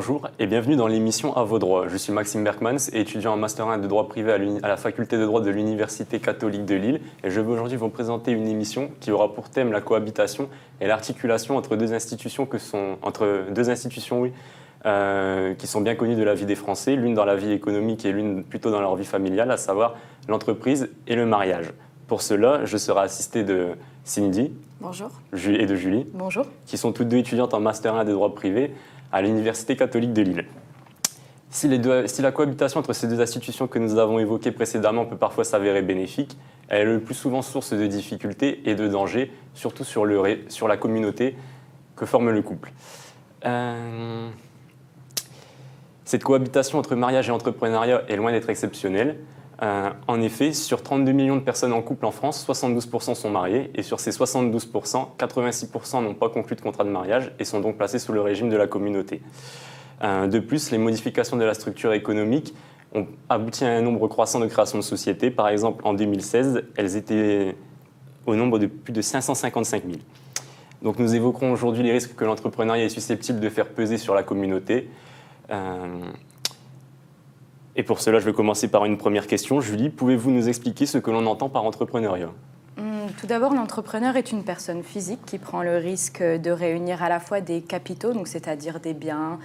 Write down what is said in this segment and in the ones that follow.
Bonjour et bienvenue dans l'émission À vos droits. Je suis Maxime Berkmans, étudiant en Master 1 de droit privé à la faculté de droit de l'Université catholique de Lille. Et je vais aujourd'hui vous présenter une émission qui aura pour thème la cohabitation et l'articulation entre deux institutions, qui sont bien connues de la vie des Français, l'une dans la vie économique et l'une plutôt dans leur vie familiale, à savoir l'entreprise et le mariage. Pour cela, je serai assisté de Cindy. Bonjour. Et de Julie. Bonjour. Qui sont toutes deux étudiantes en Master 1 de droit privé à l'Université catholique de Lille. Si la cohabitation entre ces deux institutions que nous avons évoquées précédemment peut parfois s'avérer bénéfique, elle est le plus souvent source de difficultés et de dangers, surtout sur la communauté que forme le couple. Cette cohabitation entre mariage et entrepreneuriat est loin d'être exceptionnelle. En effet, sur 32 millions de personnes en couple en France, 72% sont mariés et sur ces 72%, 86% n'ont pas conclu de contrat de mariage et sont donc placés sous le régime de la communauté. De plus, les modifications de la structure économique ont abouti à un nombre croissant de créations de sociétés. Par exemple, en 2016, elles étaient au nombre de plus de 555 000. Donc nous évoquerons aujourd'hui les risques que l'entrepreneuriat est susceptible de faire peser sur la communauté. Et pour cela, je vais commencer par une première question. Julie, pouvez-vous nous expliquer ce que l'on entend par entrepreneuriat ? Tout d'abord, l'entrepreneur est une personne physique qui prend le risque de réunir à la fois des capitaux, donc c'est-à-dire des biens,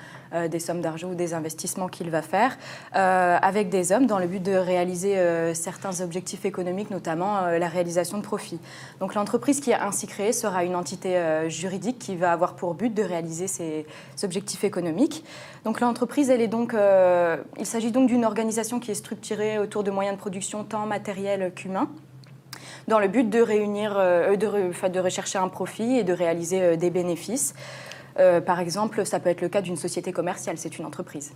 des sommes d'argent ou des investissements qu'il va faire, avec des hommes dans le but de réaliser certains objectifs économiques, notamment la réalisation de profits. Donc l'entreprise qui est ainsi créée sera une entité juridique qui va avoir pour but de réaliser ces objectifs économiques. Donc l'entreprise, il s'agit donc d'une organisation qui est structurée autour de moyens de production tant matériels qu'humains, dans le but de de rechercher un profit et de réaliser des bénéfices. Par exemple, ça peut être le cas d'une société commerciale, c'est une entreprise.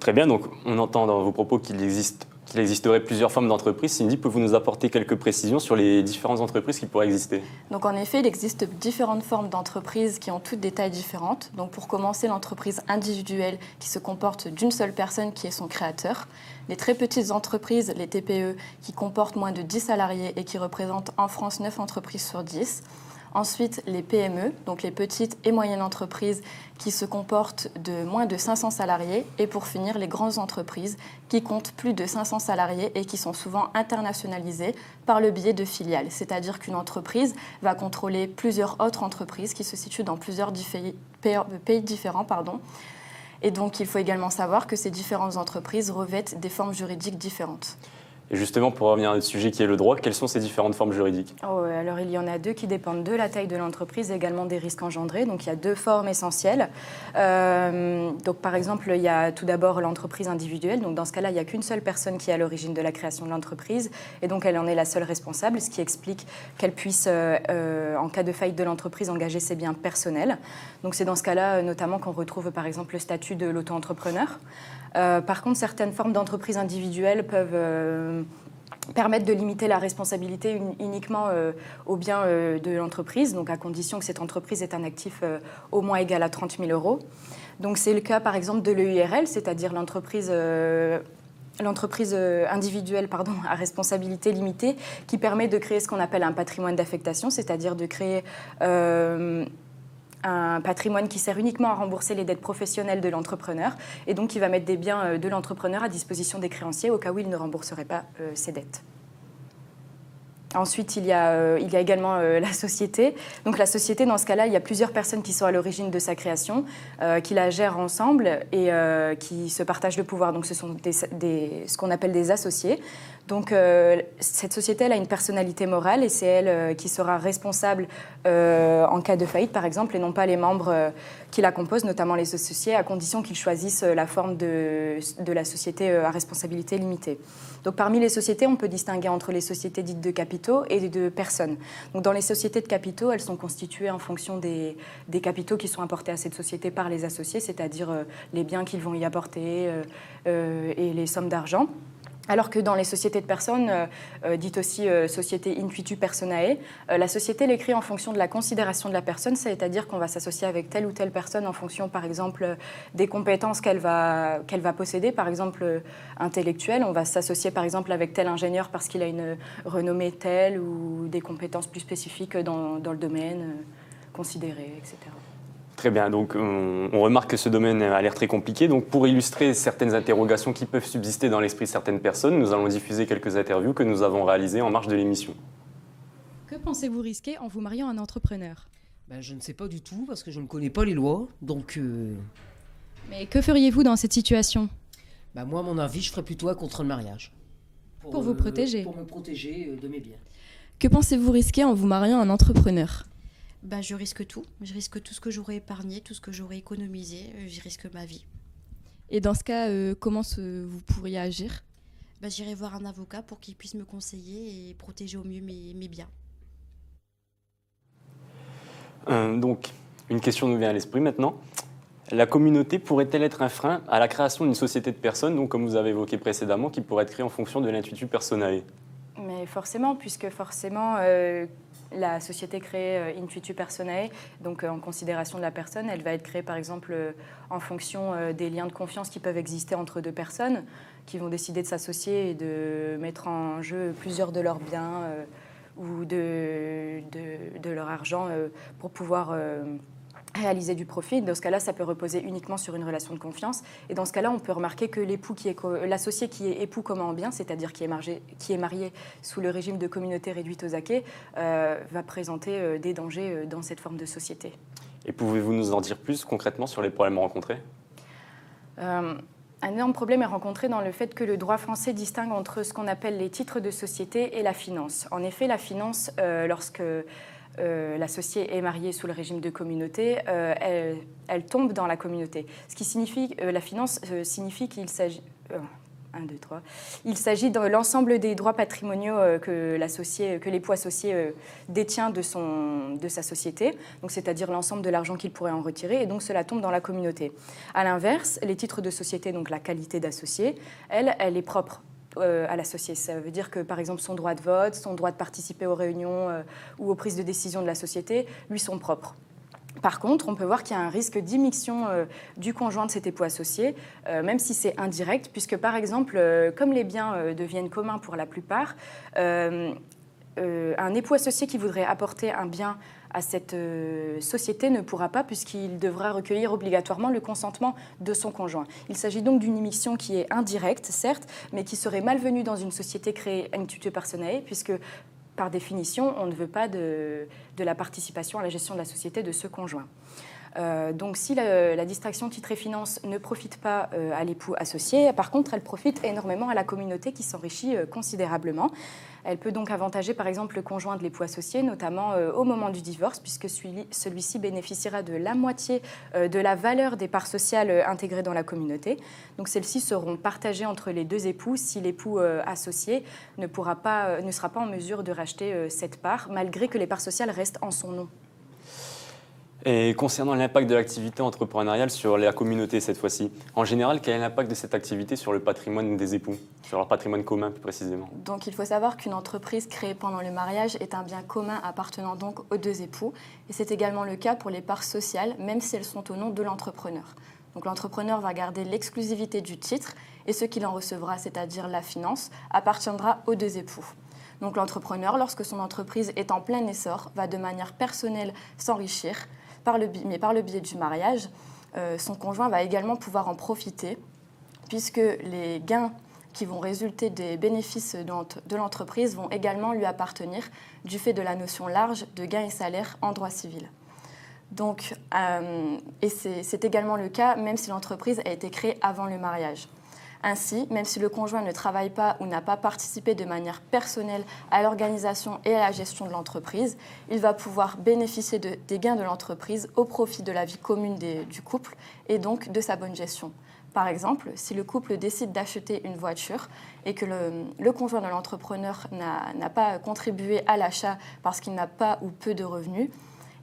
Très bien, donc on entend dans vos propos qu'il existerait plusieurs formes d'entreprises. Cindy, pouvez-vous nous apporter quelques précisions sur les différentes entreprises qui pourraient exister ? Donc en effet, il existe différentes formes d'entreprises qui ont toutes des tailles différentes. Donc pour commencer, l'entreprise individuelle qui se comporte d'une seule personne qui est son créateur. Les très petites entreprises, les TPE, qui comportent moins de 10 salariés et qui représentent en France 9 entreprises sur 10. Ensuite, les PME, donc les petites et moyennes entreprises qui se comportent de moins de 500 salariés. Et pour finir, les grandes entreprises qui comptent plus de 500 salariés et qui sont souvent internationalisées par le biais de filiales. C'est-à-dire qu'une entreprise va contrôler plusieurs autres entreprises qui se situent dans plusieurs pays différents. Et donc, il faut également savoir que ces différentes entreprises revêtent des formes juridiques différentes. Et justement, pour revenir à notre sujet qui est le droit, quelles sont ces différentes formes juridiques ? Alors, il y en a deux qui dépendent de la taille de l'entreprise et également des risques engendrés. Donc, il y a deux formes essentielles. Donc, par exemple, il y a tout d'abord l'entreprise individuelle. Donc, dans ce cas-là, il n'y a qu'une seule personne qui est à l'origine de la création de l'entreprise. Et donc, elle en est la seule responsable, ce qui explique qu'elle puisse, en cas de faillite de l'entreprise, engager ses biens personnels. Donc, c'est dans ce cas-là, notamment, qu'on retrouve, par exemple, le statut de l'auto-entrepreneur. Par contre, certaines formes d'entreprises individuelles peuvent permettre de limiter la responsabilité uniquement aux biens de l'entreprise, donc à condition que cette entreprise ait un actif au moins égal à 30 000 €. Donc c'est le cas par exemple de l'EURL, c'est-à-dire l'entreprise individuelle à responsabilité limitée, qui permet de créer ce qu'on appelle un patrimoine d'affectation, c'est-à-dire de créer un patrimoine qui sert uniquement à rembourser les dettes professionnelles de l'entrepreneur et donc qui va mettre des biens de l'entrepreneur à disposition des créanciers au cas où il ne rembourserait pas ses dettes. Ensuite, il y a également la société. Donc la société, dans ce cas-là, il y a plusieurs personnes qui sont à l'origine de sa création, qui la gèrent ensemble et qui se partagent le pouvoir. Donc ce sont ce qu'on appelle des associés. Donc cette société, elle a une personnalité morale et c'est elle qui sera responsable en cas de faillite, par exemple, et non pas les membres qui la composent, notamment les associés, à condition qu'ils choisissent la forme de la société à responsabilité limitée. Donc parmi les sociétés, on peut distinguer entre les sociétés dites de capitaux et de personnes. Donc dans les sociétés de capitaux, elles sont constituées en fonction des capitaux qui sont apportés à cette société par les associés, c'est-à-dire les biens qu'ils vont y apporter et les sommes d'argent. Alors que dans les sociétés de personnes, dites aussi société in situ personae, la société elle est créée en fonction de la considération de la personne, c'est-à-dire qu'on va s'associer avec telle ou telle personne en fonction, par exemple, des compétences qu'elle va posséder. Par exemple, intellectuelle, on va s'associer, par exemple, avec tel ingénieur parce qu'il a une renommée telle ou des compétences plus spécifiques dans le domaine considéré, etc. Très bien, donc on remarque que ce domaine a l'air très compliqué. Donc pour illustrer certaines interrogations qui peuvent subsister dans l'esprit de certaines personnes, nous allons diffuser quelques interviews que nous avons réalisées en marge de l'émission. Que pensez-vous risquer en vous mariant à un entrepreneur ? Je ne sais pas du tout parce que je ne connais pas les lois. Donc, Mais que feriez-vous dans cette situation ? moi, à mon avis, je ferais plutôt un contrat de mariage. Pour vous protéger. Pour me protéger de mes biens. Que pensez-vous risquer en vous mariant à un entrepreneur ? Je risque tout. Je risque tout ce que j'aurais épargné, tout ce que j'aurais économisé. Je risque ma vie. Et dans ce cas, comment vous pourriez agir ? J'irai voir un avocat pour qu'il puisse me conseiller et protéger au mieux mes biens. Donc, une question nous vient à l'esprit maintenant. La communauté pourrait-elle être un frein à la création d'une société de personnes, donc comme vous avez évoqué précédemment, qui pourrait être créée en fonction de l'intuitu personnel ? Mais forcément, puisque forcément, la société créée intuitu personae, donc en considération de la personne, elle va être créée par exemple en fonction des liens de confiance qui peuvent exister entre deux personnes qui vont décider de s'associer et de mettre en jeu plusieurs de leurs biens ou de leur argent pour pouvoir réaliser du profit. Dans ce cas-là, ça peut reposer uniquement sur une relation de confiance. Et dans ce cas-là, on peut remarquer que l'associé qui est époux commun en bien, c'est-à-dire qui est marié sous le régime de communauté réduite aux acquêts, va présenter des dangers dans cette forme de société. Et pouvez-vous nous en dire plus concrètement sur les problèmes rencontrés ? Un énorme problème est rencontré dans le fait que le droit français distingue entre ce qu'on appelle les titres de société et la finance. En effet, la finance, lorsque l'associé est marié sous le régime de communauté, elle tombe dans la communauté. Ce qui signifie, la finance signifie qu'il s'agit... Il s'agit de l'ensemble des droits patrimoniaux que l'époux associé détient de sa société, donc c'est-à-dire l'ensemble de l'argent qu'il pourrait en retirer, et donc cela tombe dans la communauté. À l'inverse, les titres de société, donc la qualité d'associé, elle est propre à l'associé. Ça veut dire que, par exemple, son droit de vote, son droit de participer aux réunions ou aux prises de décision de la société, lui sont propres. Par contre, on peut voir qu'il y a un risque d'immixtion du conjoint de cet époux associé, même si c'est indirect, puisque par exemple, comme les biens deviennent communs pour la plupart, un époux associé qui voudrait apporter un bien à cette société ne pourra pas, puisqu'il devra recueillir obligatoirement le consentement de son conjoint. Il s'agit donc d'une immixtion qui est indirecte, certes, mais qui serait malvenue dans une société créée intuitu personae, puisque par définition, on ne veut pas de la participation à la gestion de la société de ce conjoint. Donc si la distraction titre et finance ne profite pas à l'époux associé, par contre, elle profite énormément à la communauté qui s'enrichit considérablement. Elle peut donc avantager par exemple le conjoint de l'époux associé, notamment au moment du divorce, puisque celui-ci bénéficiera de la moitié de la valeur des parts sociales intégrées dans la communauté. Donc celles-ci seront partagées entre les deux époux si l'époux associé ne sera pas en mesure de racheter cette part, malgré que les parts sociales restent en son nom. Et concernant l'impact de l'activité entrepreneuriale sur la communauté cette fois-ci, en général, quel est l'impact de cette activité sur le patrimoine des époux, sur leur patrimoine commun plus précisément ? Donc il faut savoir qu'une entreprise créée pendant le mariage est un bien commun appartenant donc aux deux époux. Et c'est également le cas pour les parts sociales, même si elles sont au nom de l'entrepreneur. Donc l'entrepreneur va garder l'exclusivité du titre et ce qu'il en recevra, c'est-à-dire la finance, appartiendra aux deux époux. Donc l'entrepreneur, lorsque son entreprise est en plein essor, va de manière personnelle s'enrichir, mais par le biais du mariage, son conjoint va également pouvoir en profiter, puisque les gains qui vont résulter des bénéfices de l'entreprise vont également lui appartenir du fait de la notion large de gains et salaires en droit civil. Donc, et c'est également le cas même si l'entreprise a été créée avant le mariage. Ainsi, même si le conjoint ne travaille pas ou n'a pas participé de manière personnelle à l'organisation et à la gestion de l'entreprise, il va pouvoir bénéficier des gains de l'entreprise au profit de la vie commune du couple et donc de sa bonne gestion. Par exemple, si le couple décide d'acheter une voiture et que le conjoint de l'entrepreneur n'a pas contribué à l'achat parce qu'il n'a pas ou peu de revenus,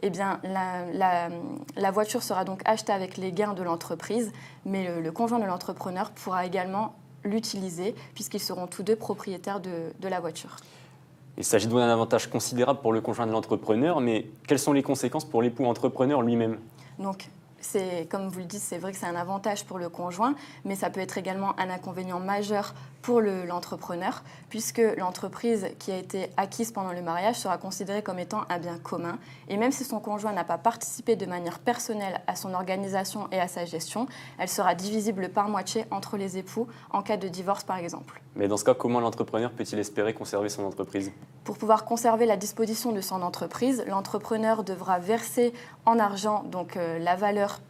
eh bien, la voiture sera donc achetée avec les gains de l'entreprise, mais le conjoint de l'entrepreneur pourra également l'utiliser puisqu'ils seront tous deux propriétaires de la voiture. Il s'agit donc d'un avantage considérable pour le conjoint de l'entrepreneur, mais quelles sont les conséquences pour l'époux entrepreneur lui-même ? Donc, comme vous le dites, c'est vrai que c'est un avantage pour le conjoint, mais ça peut être également un inconvénient majeur pour l'entrepreneur, puisque l'entreprise qui a été acquise pendant le mariage sera considérée comme étant un bien commun. Et même si son conjoint n'a pas participé de manière personnelle à son organisation et à sa gestion, elle sera divisible par moitié entre les époux en cas de divorce, par exemple. Mais dans ce cas, comment l'entrepreneur peut-il espérer conserver son entreprise? Pour pouvoir conserver la disposition de son entreprise, l'entrepreneur devra verser en argent donc, la valeur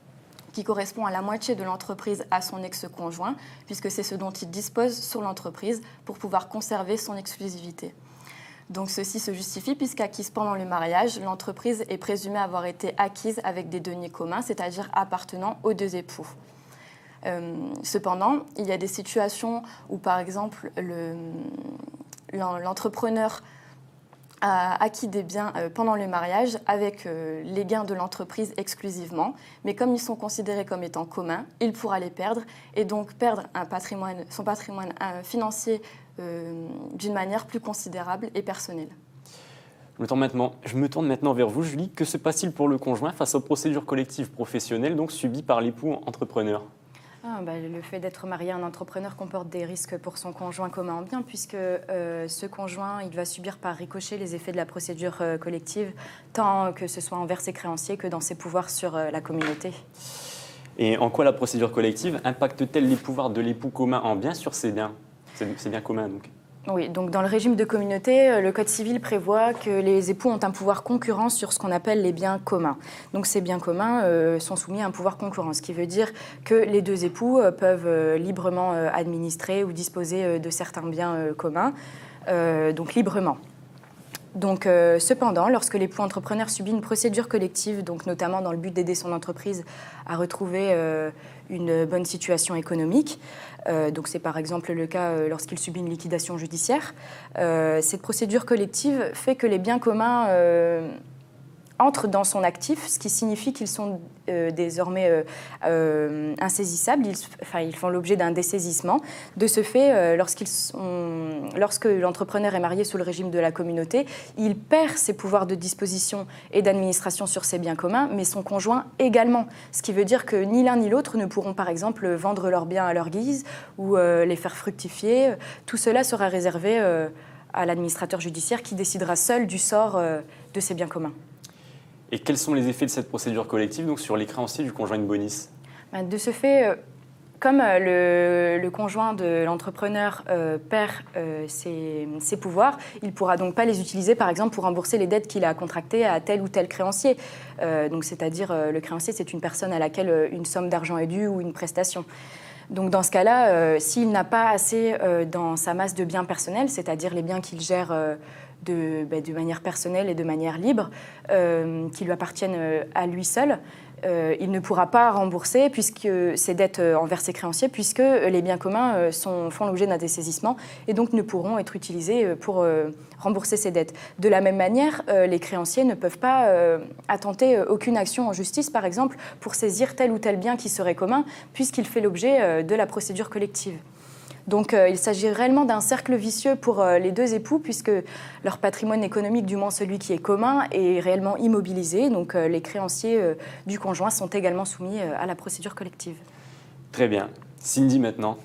qui correspond à la moitié de l'entreprise à son ex-conjoint, puisque c'est ce dont il dispose sur l'entreprise pour pouvoir conserver son exclusivité. Donc ceci se justifie puisqu'acquise pendant le mariage, l'entreprise est présumée avoir été acquise avec des deniers communs, c'est-à-dire appartenant aux deux époux. Cependant, il y a des situations où, par exemple, l'entrepreneur a acquis des biens pendant le mariage avec les gains de l'entreprise exclusivement, mais comme ils sont considérés comme étant communs, il pourra les perdre et donc perdre son patrimoine financier d'une manière plus considérable et personnelle. Je me tourne maintenant vers vous, Julie. Que se passe-t-il pour le conjoint face aux procédures collectives professionnelles donc subies par l'époux entrepreneur? Le fait d'être marié à un entrepreneur comporte des risques pour son conjoint commun en bien, puisque ce conjoint il va subir par ricochet les effets de la procédure collective, tant que ce soit envers ses créanciers que dans ses pouvoirs sur la communauté. Et en quoi la procédure collective impacte-t-elle les pouvoirs de l'époux commun en bien sur ses biens? C'est bien commun donc. Oui, donc dans le régime de communauté, le Code civil prévoit que les époux ont un pouvoir concurrent sur ce qu'on appelle les biens communs. Donc ces biens communs sont soumis à un pouvoir concurrent, ce qui veut dire que les deux époux peuvent librement administrer ou disposer de certains biens communs, donc librement. Donc, cependant, lorsque l'époux entrepreneur subit une procédure collective, donc notamment dans le but d'aider son entreprise à retrouver une bonne situation économique, donc c'est par exemple le cas lorsqu'il subit une liquidation judiciaire, cette procédure collective fait que les biens communs entrent dans son actif, ce qui signifie qu'ils sont désormais insaisissables, ils font l'objet d'un dessaisissement. De ce fait, lorsque l'entrepreneur est marié sous le régime de la communauté, il perd ses pouvoirs de disposition et d'administration sur ses biens communs, mais son conjoint également. Ce qui veut dire que ni l'un ni l'autre ne pourront par exemple vendre leurs biens à leur guise ou les faire fructifier. Tout cela sera réservé à l'administrateur judiciaire qui décidera seul du sort de ses biens communs. Et quels sont les effets de cette procédure collective donc, sur les créanciers du conjoint de bonis? De ce fait, comme le conjoint de l'entrepreneur perd ses pouvoirs, il ne pourra donc pas les utiliser, par exemple, pour rembourser les dettes qu'il a contractées à tel ou tel créancier. C'est-à-dire, le créancier, c'est une personne à laquelle une somme d'argent est due ou une prestation. Donc dans ce cas-là, s'il n'a pas assez dans sa masse de biens personnels, c'est-à-dire les biens qu'il gère de manière personnelle et de manière libre, qui lui appartiennent à lui seul, il ne pourra pas rembourser ses dettes envers ses créanciers, puisque les biens communs font l'objet d'un dessaisissement et donc ne pourront être utilisés pour rembourser ses dettes. De la même manière, les créanciers ne peuvent pas attenter aucune action en justice, par exemple, pour saisir tel ou tel bien qui serait commun, puisqu'il fait l'objet de la procédure collective. Donc il s'agit réellement d'un cercle vicieux pour les deux époux, puisque leur patrimoine économique, du moins celui qui est commun, est réellement immobilisé. Donc les créanciers du conjoint sont également soumis à la procédure collective. Très bien. Cindy maintenant.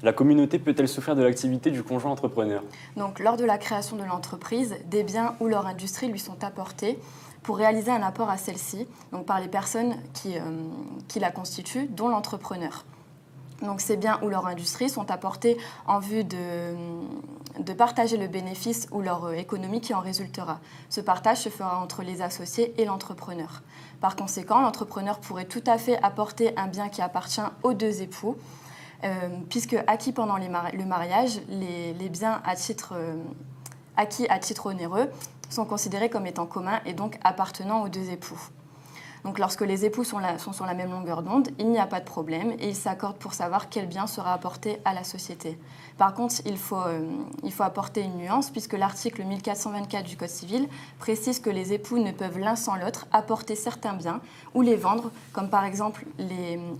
La communauté peut-elle souffrir de l'activité du conjoint entrepreneur? Donc lors de la création de l'entreprise, des biens ou leur industrie lui sont apportés pour réaliser un apport à celle-ci, donc par les personnes qui la constituent, dont l'entrepreneur. Donc ces biens ou leur industrie sont apportés en vue de partager le bénéfice ou leur économie qui en résultera. Ce partage se fera entre les associés et l'entrepreneur. Par conséquent, l'entrepreneur pourrait tout à fait apporter un bien qui appartient aux deux époux, puisque acquis pendant le mariage, les biens acquis à titre onéreux sont considérés comme étant communs et donc appartenant aux deux époux. Donc lorsque les époux sont sur la même longueur d'onde, il n'y a pas de problème et ils s'accordent pour savoir quel bien sera apporté à la société. Par contre, il faut apporter une nuance puisque l'article 1424 du Code civil précise que les époux ne peuvent l'un sans l'autre apporter certains biens ou les vendre, comme par exemple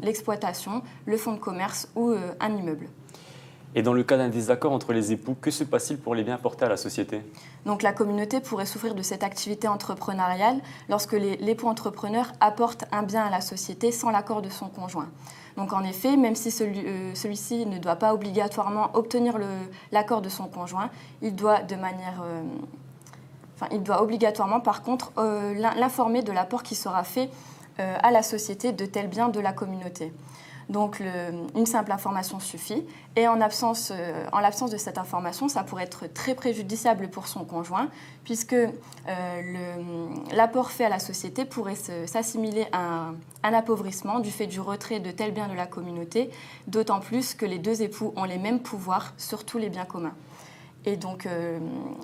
l'exploitation, le fonds de commerce ou un immeuble. Et dans le cas d'un désaccord entre les époux, que se passe-t-il pour les biens apportés à la société? Donc la communauté pourrait souffrir de cette activité entrepreneuriale lorsque l'époux entrepreneur apporte un bien à la société sans l'accord de son conjoint. Donc en effet, même si celui-ci ne doit pas obligatoirement obtenir l'accord de son conjoint, il doit obligatoirement par contre l'informer de l'apport qui sera fait à la société de tels biens de la communauté. Donc une simple information suffit et en l'absence de cette information, ça pourrait être très préjudiciable pour son conjoint puisque l'apport fait à la société pourrait s'assimiler à un appauvrissement du fait du retrait de tels biens de la communauté, d'autant plus que les deux époux ont les mêmes pouvoirs sur tous les biens communs. Et donc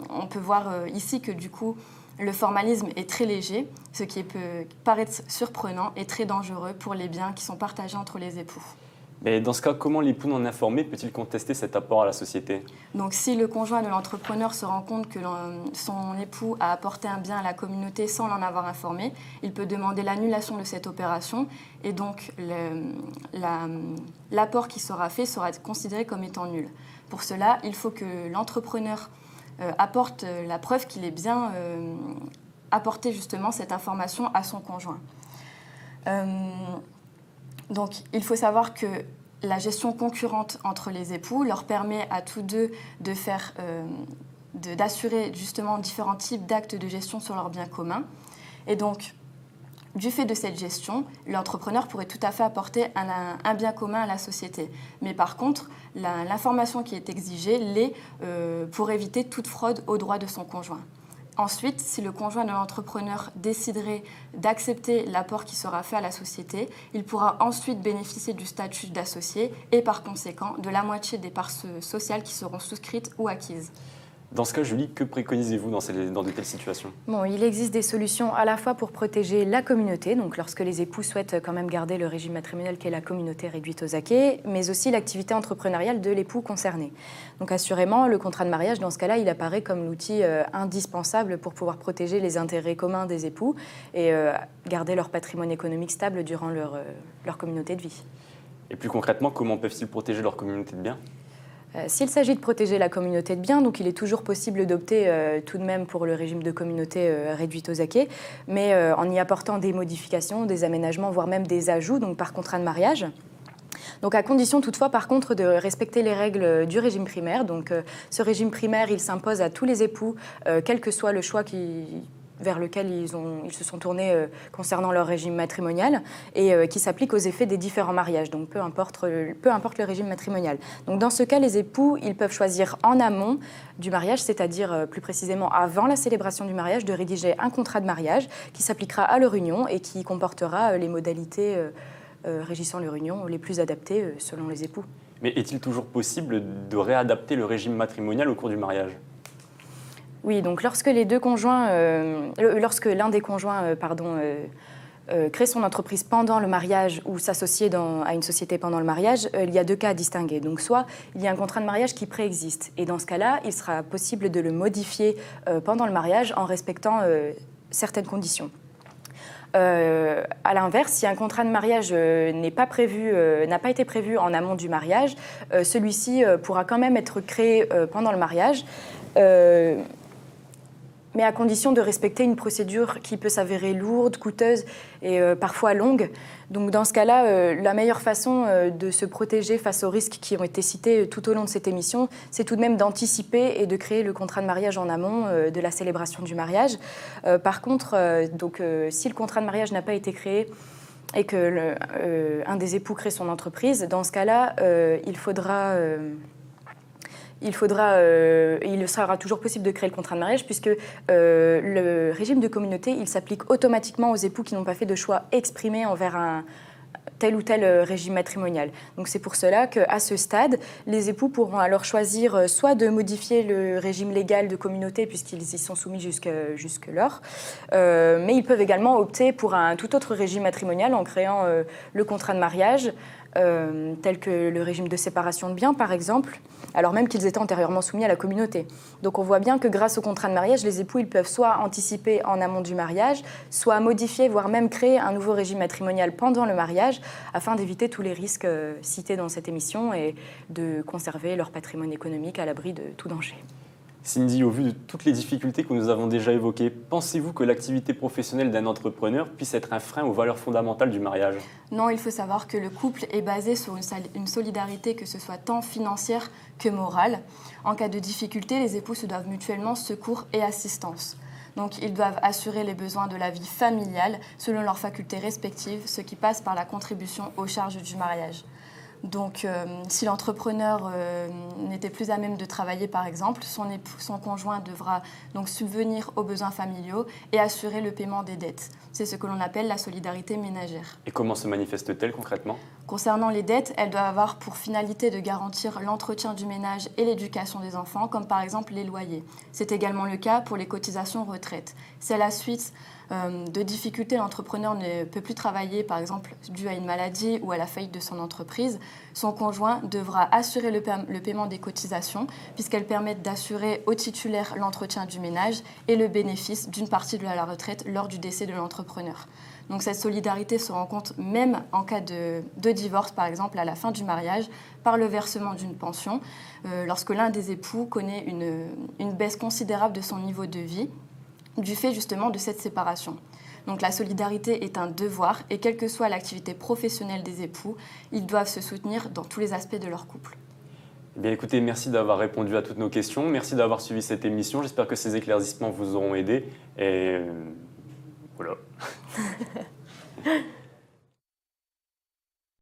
on peut voir ici que du coup le formalisme est très léger, ce qui peut paraître surprenant et très dangereux pour les biens qui sont partagés entre les époux. Mais dans ce cas, comment l'époux non informé peut-il contester cet apport à la société? Donc si le conjoint de l'entrepreneur se rend compte que son époux a apporté un bien à la communauté sans l'en avoir informé, il peut demander l'annulation de cette opération et donc l'apport qui sera fait sera considéré comme étant nul. Pour cela, il faut que l'entrepreneur apporte la preuve qu'il ait bien apporté justement cette information à son conjoint. Donc il faut savoir que la gestion concurrente entre les époux leur permet à tous deux d'assurer justement différents types d'actes de gestion sur leurs biens communs. Et donc, du fait de cette gestion, l'entrepreneur pourrait tout à fait apporter un bien commun à la société. Mais par contre, l'information qui est exigée l'est pour éviter toute fraude aux droits de son conjoint. Ensuite, si le conjoint de l'entrepreneur déciderait d'accepter l'apport qui sera fait à la société, il pourra ensuite bénéficier du statut d'associé et par conséquent de la moitié des parts sociales qui seront souscrites ou acquises. Dans ce cas, Julie, que préconisez-vous dans de telles situations? Bon, il existe des solutions à la fois pour protéger la communauté, donc lorsque les époux souhaitent quand même garder le régime matrimonial qui est la communauté réduite aux acquets, mais aussi l'activité entrepreneuriale de l'époux concerné. Donc assurément, le contrat de mariage, dans ce cas-là, il apparaît comme l'outil indispensable pour pouvoir protéger les intérêts communs des époux et garder leur patrimoine économique stable durant leur communauté de vie. Et plus concrètement, comment peuvent-ils protéger leur communauté de biens? S'il s'agit de protéger la communauté de biens, donc il est toujours possible d'opter tout de même pour le régime de communauté réduite aux acquets, mais en y apportant des modifications, des aménagements, voire même des ajouts, donc par contrat de mariage. Donc à condition toutefois par contre de respecter les règles du régime primaire. Donc ce régime primaire, il s'impose à tous les époux, quel que soit le choix vers lequel ils se sont tournés concernant leur régime matrimonial et qui s'applique aux effets des différents mariages, donc peu importe le régime matrimonial. Donc dans ce cas, les époux, ils peuvent choisir en amont du mariage, c'est-à-dire plus précisément avant la célébration du mariage, de rédiger un contrat de mariage qui s'appliquera à leur union et qui comportera les modalités régissant leur union les plus adaptées selon les époux. Mais est-il toujours possible de réadapter le régime matrimonial au cours du mariage? Oui, donc lorsque l'un des conjoints crée son entreprise pendant le mariage ou s'associe à une société pendant le mariage, il y a deux cas à distinguer. Donc soit il y a un contrat de mariage qui préexiste et dans ce cas-là, il sera possible de le modifier pendant le mariage en respectant certaines conditions. À l'inverse, si un contrat de mariage n'a pas été prévu en amont du mariage, celui-ci pourra quand même être créé pendant le mariage, mais à condition de respecter une procédure qui peut s'avérer lourde, coûteuse et parfois longue. Donc dans ce cas-là, la meilleure façon de se protéger face aux risques qui ont été cités tout au long de cette émission, c'est tout de même d'anticiper et de créer le contrat de mariage en amont de la célébration du mariage. Par contre, si le contrat de mariage n'a pas été créé et que un des époux crée son entreprise, dans ce cas-là, il sera toujours possible de créer le contrat de mariage puisque le régime de communauté, il s'applique automatiquement aux époux qui n'ont pas fait de choix exprimé envers un tel ou tel régime matrimonial. Donc c'est pour cela qu'à ce stade, les époux pourront alors choisir soit de modifier le régime légal de communauté puisqu'ils y sont soumis jusque-lors, mais ils peuvent également opter pour un tout autre régime matrimonial en créant le contrat de mariage tels que le régime de séparation de biens, par exemple, alors même qu'ils étaient antérieurement soumis à la communauté. Donc on voit bien que grâce au contrat de mariage, les époux ils peuvent soit anticiper en amont du mariage, soit modifier, voire même créer un nouveau régime matrimonial pendant le mariage, afin d'éviter tous les risques cités dans cette émission et de conserver leur patrimoine économique à l'abri de tout danger. Cindy, au vu de toutes les difficultés que nous avons déjà évoquées, pensez-vous que l'activité professionnelle d'un entrepreneur puisse être un frein aux valeurs fondamentales du mariage? Non, il faut savoir que le couple est basé sur une solidarité, que ce soit tant financière que morale. En cas de difficulté, les époux se doivent mutuellement secours et assistance. Donc ils doivent assurer les besoins de la vie familiale selon leurs facultés respectives, ce qui passe par la contribution aux charges du mariage. Donc, si l'entrepreneur n'était plus à même de travailler, par exemple, son conjoint devra donc subvenir aux besoins familiaux et assurer le paiement des dettes. C'est ce que l'on appelle la solidarité ménagère. Et comment se manifeste-t-elle concrètement? Concernant les dettes, elles doivent avoir pour finalité de garantir l'entretien du ménage et l'éducation des enfants, comme par exemple les loyers. C'est également le cas pour les cotisations retraite. C'est à la suite de difficultés, l'entrepreneur ne peut plus travailler, par exemple, dû à une maladie ou à la faillite de son entreprise. Son conjoint devra assurer le paiement des cotisations, puisqu'elles permettent d'assurer au titulaire l'entretien du ménage et le bénéfice d'une partie de la retraite lors du décès de l'entrepreneur. Donc cette solidarité se rencontre même en cas de divorce, par exemple, à la fin du mariage, par le versement d'une pension, lorsque l'un des époux connaît une baisse considérable de son niveau de vie, du fait justement de cette séparation. Donc la solidarité est un devoir et quelle que soit l'activité professionnelle des époux, ils doivent se soutenir dans tous les aspects de leur couple. Eh bien, écoutez, merci d'avoir répondu à toutes nos questions, merci d'avoir suivi cette émission, j'espère que ces éclaircissements vous auront aidé et voilà.